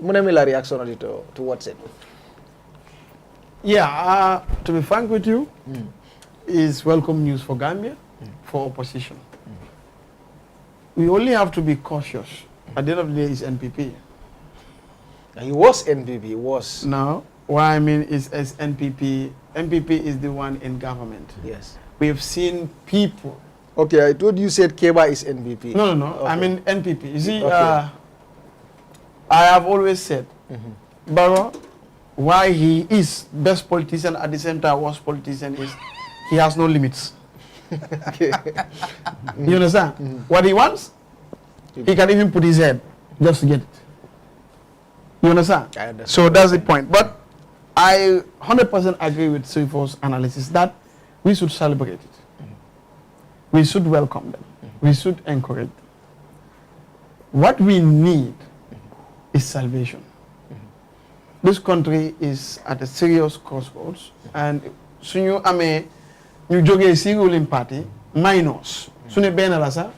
Munemila reaction towards it. Yeah, to be frank with you, is welcome news for Gambia, for opposition. We only have to be cautious. At the end of the day, it's NPP. He was NPP, he was. No, what I mean is as NPP, NPP is the one in government. Yes. We have seen people. Okay, I thought you said Keba is NPP. No. Okay. I mean NPP. You see, I have always said, Barrow, why he is best politician at the same time worst politician is he has no limits. Okay. You understand? What he wants, he can even put his head just to get it. You understand? I understand. So that's the point. But I 100% agree with Sifo's analysis that we should celebrate it. We should welcome them. We should encourage them. What we need is salvation. This country is at a serious crossroads, and Sunyu Ame, New Joge ruling party, minors, Sune Benalasa,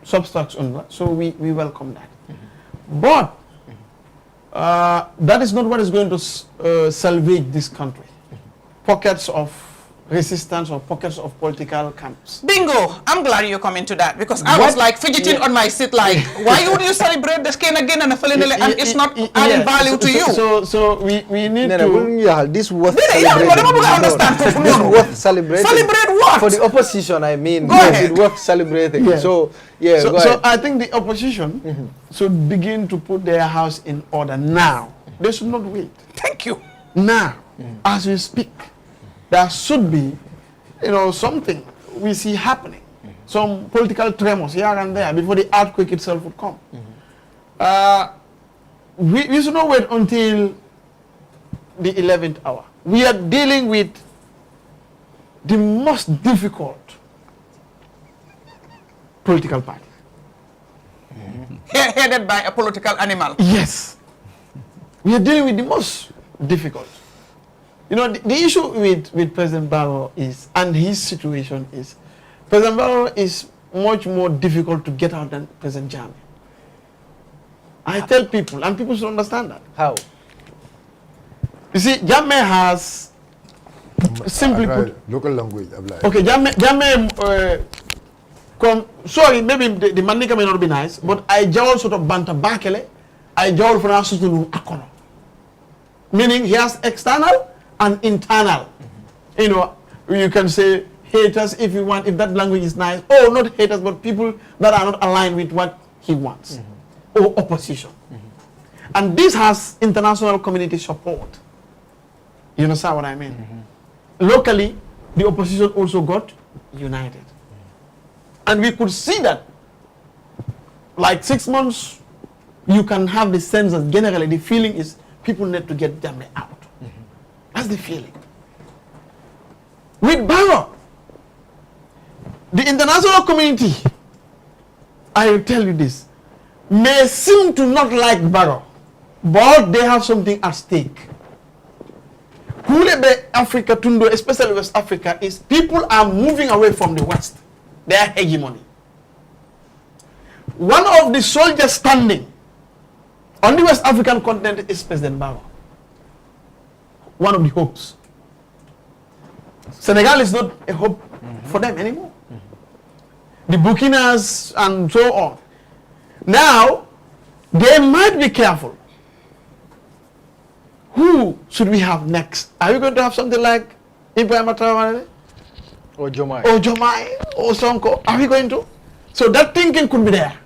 subtracts on that. So we welcome that. But that is not what is going to salvage this country. Pockets of resistance or pockets of political camps. Bingo! I'm glad you're coming to that because I was like fidgeting on my seat like, why would you celebrate the skin again and it's not adding value to you? So we need to... This worth celebrating. This worth celebrating. Celebrate what? For the opposition, I mean. Go ahead. It's worth celebrating. Yeah. So, yeah, go ahead. So I think the opposition should begin to put their house in order now. They should not wait. Thank you. Now, as we speak, there should be, something we see happening. Some political tremors here and there before the earthquake itself would come. We should not wait until the 11th hour. We are dealing with the most difficult political party. Headed by a political animal. Yes. We are dealing with the most difficult. The issue with President Barrow is, and his situation is, President Barrow is much more difficult to get out than President Jammeh. I tell people, and people should understand that. How? You see, Jammeh has simply put... Local language. Okay, Jammeh sorry, maybe the Mandinka may not be nice, but I jawal sort of banta bakele, I jawal for us to akono. Meaning he has external and internal. You can say haters if you want, if that language is nice. Oh, not haters, but people that are not aligned with what he wants. Or opposition. And this has international community support. You understand what I mean? Locally, the opposition also got united. And we could see that, like 6 months, you can have the sense that generally the feeling is people need to get Jammeh out. That's the feeling. With Barrow, the international community, I will tell you this, may seem to not like Barrow, but they have something at stake. Kulebe Africa, Tundo, especially West Africa, is people are moving away from the West, their hegemony. One of the soldiers standing on the West African continent is President Barrow. One of the hopes. Senegal is not a hope for them anymore. The Burkinas and so on. Now, they might be careful. Who should we have next? Are we going to have something like Ibrahim Traoré? Or Jomai? Or Jomai? Or Sonko? Are we going to? So that thinking could be there.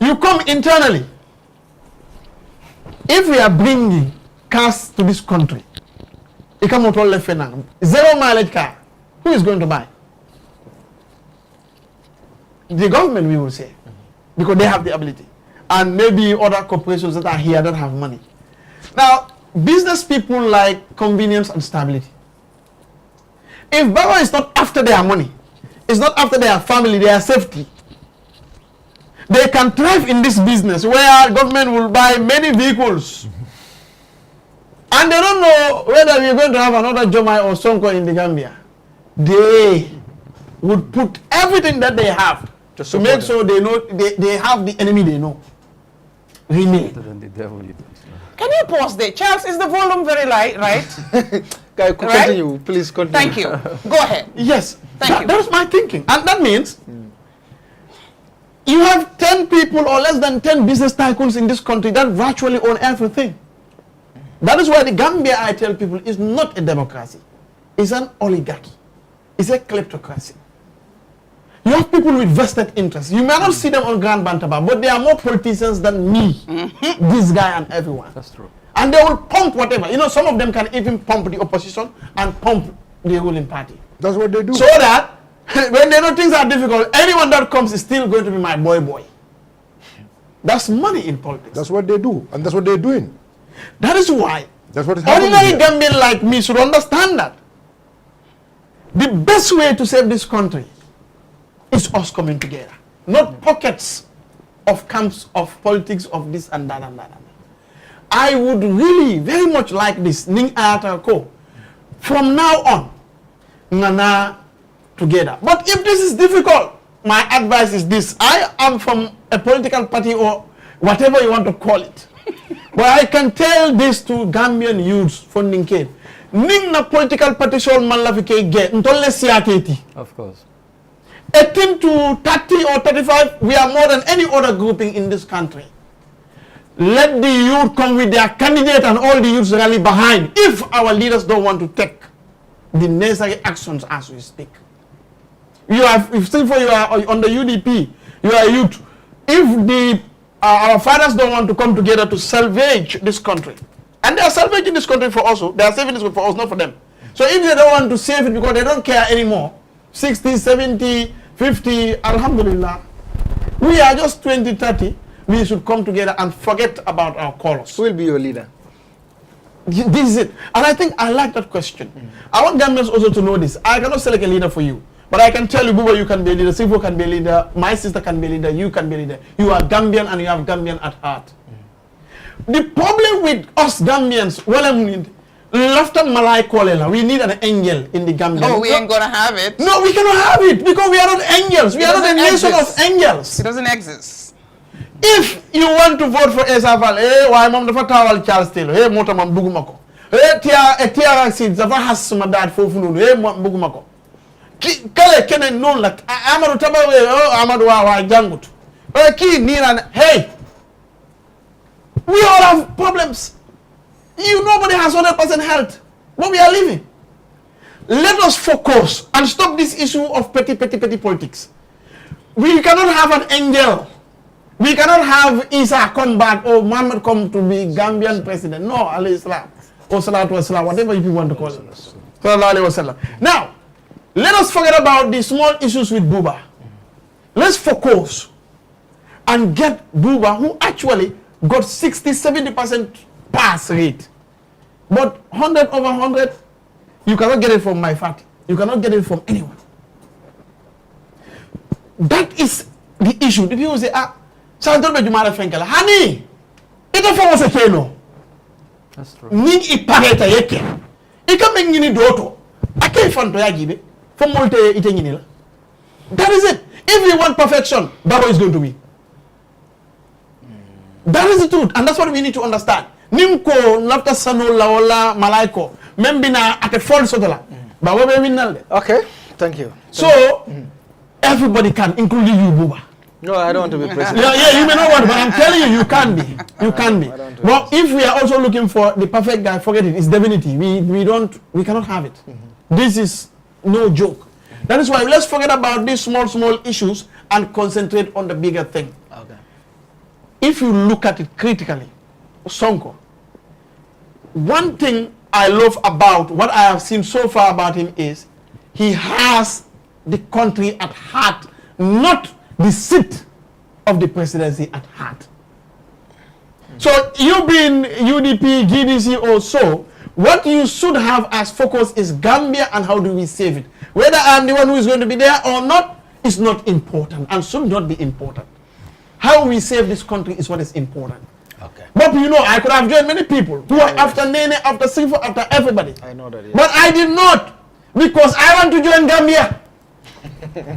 You come internally. If we are bringing cars to this country, zero mileage car, who is going to buy? The government, we will say, because they have the ability. And maybe other corporations that are here that have money. Now, business people like convenience and stability. If Barrow is not after their money, it's not after their family, their safety, they can thrive in this business where government will buy many vehicles. And they don't know whether we're going to have another Jomai or Sonko in the Gambia. They would put everything that they have to make sure they know they have the enemy they know. remain. Can you pause there? Charles, is the volume very light, right? Guy, continue. Please continue. Thank you. Go ahead. Yes. Thank you. That was my thinking. And that means you have 10 people or less than 10 business tycoons in this country that virtually own everything. That is why the Gambia, I tell people, is not a democracy. It's an oligarchy. It's a kleptocracy. You have people with vested interests. You may not see them on Grand Bantaba, but they are more politicians than me, this guy and everyone. That's true. And they will pump whatever. You know, some of them can even pump the opposition and pump the ruling party. That's what they do. So that when they know things are difficult, anyone that comes is still going to be my boy. That's money in politics. That's what they do. And that's what they're doing. That is why That's what is happening ordinary here. Gambian like me should understand that the best way to save this country is us coming together, not pockets of camps of politics of this and that and that. I would really very much like this Ning Ayata Ko from now on Nana together. But if this is difficult, my advice is this: I am from a political party or whatever you want to call it. But I can tell this to Gambian youths funding Cape. Ning na political party sol man la fi kay get ntolle siaketi. Of course. 18 to 30 or 35, we are more than any other grouping in this country. Let the youth come with their candidate and all the youths rally behind if our leaders don't want to take the necessary actions as we speak. You are, if you are on the UDP, you are youth. If the our fathers don't want to come together to salvage this country, and they are salvaging this country for us, they are saving this for us, not for them. So if they don't want to save it because they don't care anymore, 60, 70, 50, alhamdulillah, we are just 20, 30, we should come together and forget about our colors. Who will be your leader? This is it. And I think I like that question. I want Gambians also to know this. I cannot select a leader for you. But I can tell you, Buba, you can be a leader, Sifo can be a leader, my sister can be a leader, you can be a leader. You are Gambian and you have Gambian at heart. The problem with us Gambians, we need an angel in the Gambia. No, we ain't gonna have it. No, we cannot have it because we are not angels. We are not a nation of angels. It doesn't exist. If you want to vote for Esafal, why mom dafa tawal Charles Taylor, mota mam bugumako. Tiara seeds dafa has my dad fofu nonu, mom bugumako. Kale kenen non la Amadou Tabawe, Amadou wa jangut. Ki niran, hey, we all have problems. Nobody has 100% health, but we are living. Let us focus and stop this issue of petty politics. We cannot have an angel. We cannot have Isa come back or Muhammad come to be Gambian president. No, alayhi salam. Or salatu wasalam, whatever you want to call it. Sallallahu alayhi wasallam. Now, let us forget about the small issues with Buba. Let's focus and get Buba, who actually got 60-70% pass rate. But 100 over 100, you cannot get it from my party. You cannot get it from anyone. That is the issue. The people say, Santol Bejumara Fenkala, honey, ita for a keno. That's true. Ning ipareta yeke. Ika mengini doto. Ake fanto ya gibe. For molte itenginila. That is it. If we want perfection, Baro is going to win. That is the truth, and that's what we need to understand. Nimko nafta sanola wala malaiko. Membina at a false sotola. Bawo be winnalde. Okay, thank you. So everybody can, including you, Buba. No, I don't want to be president. Yeah, you may not want, but I'm telling you, you can be. You can be. But if we are also looking for the perfect guy, forget it. It's divinity. We cannot have it. This is no joke. That is why let's forget about these small issues and concentrate on the bigger thing. Okay. If you look at it critically, Sonko, one thing I love about what I have seen so far about him is he has the country at heart, not the seat of the presidency at heart. So you being UDP, GDC or so, what you should have as focus is Gambia and how do we save it. Whether I'm the one who is going to be there or not is not important and should not be important. How we save this country is what is important. Okay. But I could have joined many people who are after Nene, after Sifo, after everybody. I know that. Yes. But I did not because I want to join Gambia.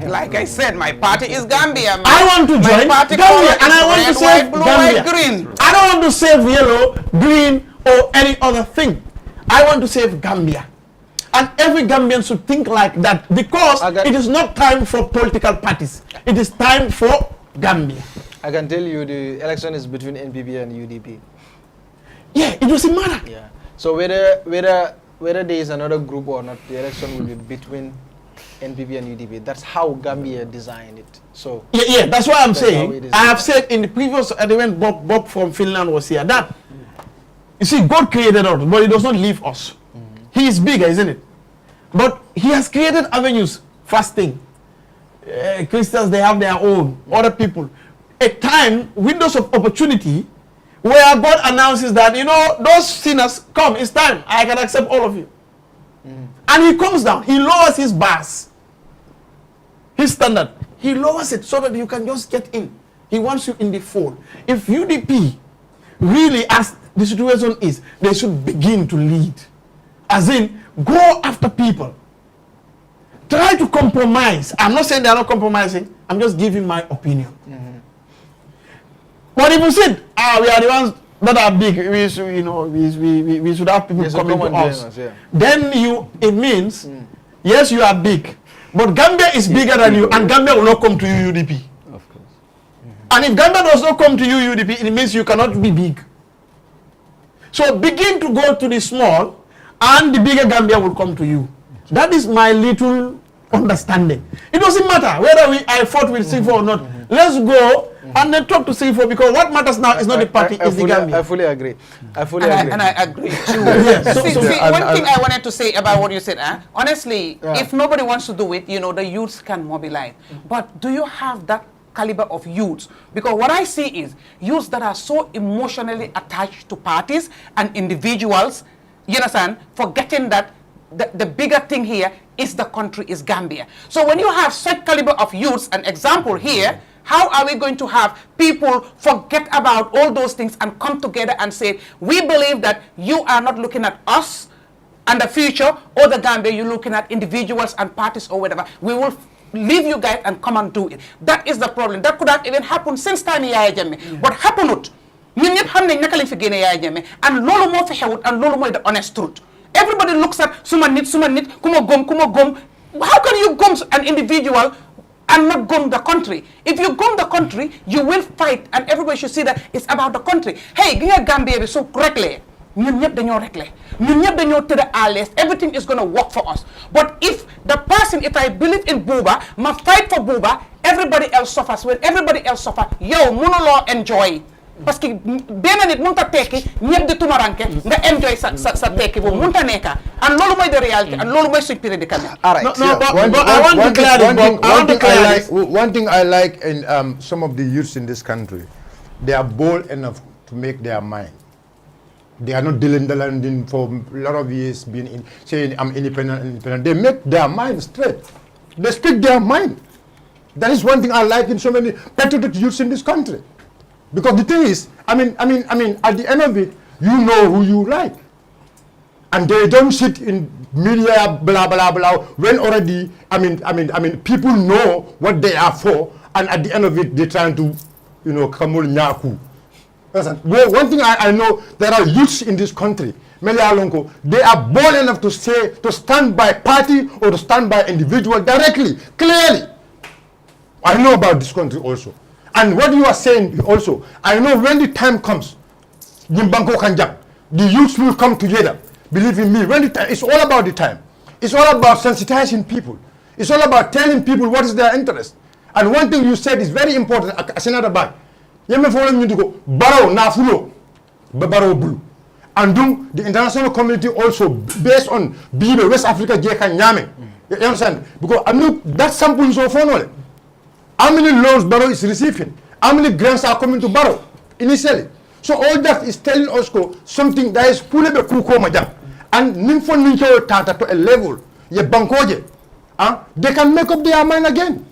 Like I said, my party is Gambia. I want to join my party Gambia color and I want red, to save white, blue, Gambia. white, green. don't want to save yellow, green, or any other thing. I want to save Gambia. And every Gambian should think like that, because it is not time for political parties. It is time for Gambia. I can tell you the election is between NPP and UDP. Yeah, it doesn't matter. Yeah. So whether there is another group or not, the election will be between NPP and UDP. That's how Gambia designed it. So yeah, that's why I'm saying. I have said in the previous when Bob from Finland was here that you see, God created us, but He does not leave us. He is bigger, isn't it? But He has created avenues. Fasting, Christians, they have their own. Other people, a time, windows of opportunity, where God announces that, you know, those sinners, come, it's time, I can accept all of you. And He comes down, He lowers His bars, His standard. He lowers it so that you can just get in. He wants you in the fold. If UDP really, as the situation is, they should begin to lead. As in, go after people. Try to compromise. I'm not saying they are not compromising. I'm just giving my opinion. But if you said, we are the ones that are big, we should, you know, we should have people coming to us. Then it means, yes, you are big, but Gambia is bigger than you, and Gambia will not come to you, UDP. Of course. And if Gambia does not come to you, UDP, it means you cannot be big. So begin to go to the small, and the bigger Gambia will come to you. That is my little understanding. It doesn't matter whether I fought with C4 or not. Let's go and then talk to C4, because what matters now is not the party, it's the Gambia. I fully agree. I fully agree. And I agree too. One thing I wanted to say about what you said, honestly, if nobody wants to do it, you know, the youths can mobilize. But do you have that caliber of youths? Because what I see is youths that are so emotionally attached to parties and individuals, you understand, forgetting that the bigger thing here is the country, is Gambia. So when you have such caliber of youths, an example here, how are we going to have people forget about all those things and come together and say, we believe that you are not looking at us and the future or the Gambia, you're looking at individuals and parties or whatever. We will leave you guys and come and do it. That is the problem. That could have even happened since time Yaya Jammeh. But happened. ñun ñëpp xam nañ naka lañ fi génne Yaya Jammeh, and loolu moo fi xewut, and loolu mooy the honest truth. Everybody looks at suma nit kuma gom. How can you gom an individual and not gom the country? If you gom the country, you will fight, and everybody should see that it's about the country. Hey, gi nga Gambia bi so correctly, ñun ñëpp dañoo réglé, ñun ñëpp dañoo tëdd à l'aise, everything is going to work for us. But if the person, if I believe in Buba, ma fight for Buba, everybody else suffers. When everybody else suffers, yow mënuloo enjoy. Parce que benn nit mënut a tekki ñëpp di tumaranke nga enjoy sa tekki boobu mënut a nekka, and loolu mooy the reality, and loolu mooy suñ prédicament. All right. One thing I like in some of the youths in this country, they are bold enough to make their mind. They are not dilly-dallying for a lot of years, saying I'm independent. They make their mind straight. They speak their mind. That is one thing I like in so many patriotic youths in this country. Because the thing is, I mean, at the end of it, you know who you like. And they don't sit in media, blah, blah, blah, when already, people know what they are for, and at the end of it, they're trying to, kamul nyaku. One thing I know, there are youths in this country, they are bold enough to stand by party or to stand by individual directly, clearly. I know about this country also. And what you are saying also, I know when the time comes, the youths will come together. Believe in me, it's all about the time. It's all about sensitizing people. It's all about telling people what is their interest. And one thing you said is very important, as another bag. And the international community also, based on being West Africa, you understand? Because that's something so fun. How many loans Barrow is receiving? How many grants are coming to Barrow initially? So all that is telling us something that is fully be kuko majam. And ninfo nincho tata to a level ye bankoje. They can make up their mind again.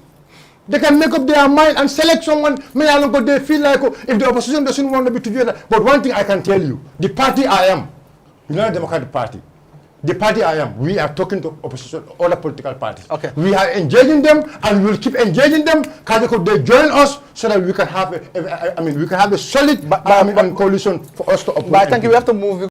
They can make up their mind and select someone. They feel like if the opposition doesn't want to be together. But one thing I can tell you, the party I am, United Democratic Party, the party I am, we are talking to opposition, other political parties. Okay. We are engaging them, and we will keep engaging them. Because they join us, so that we can have we can have a solid coalition for us to. But I think we have to move.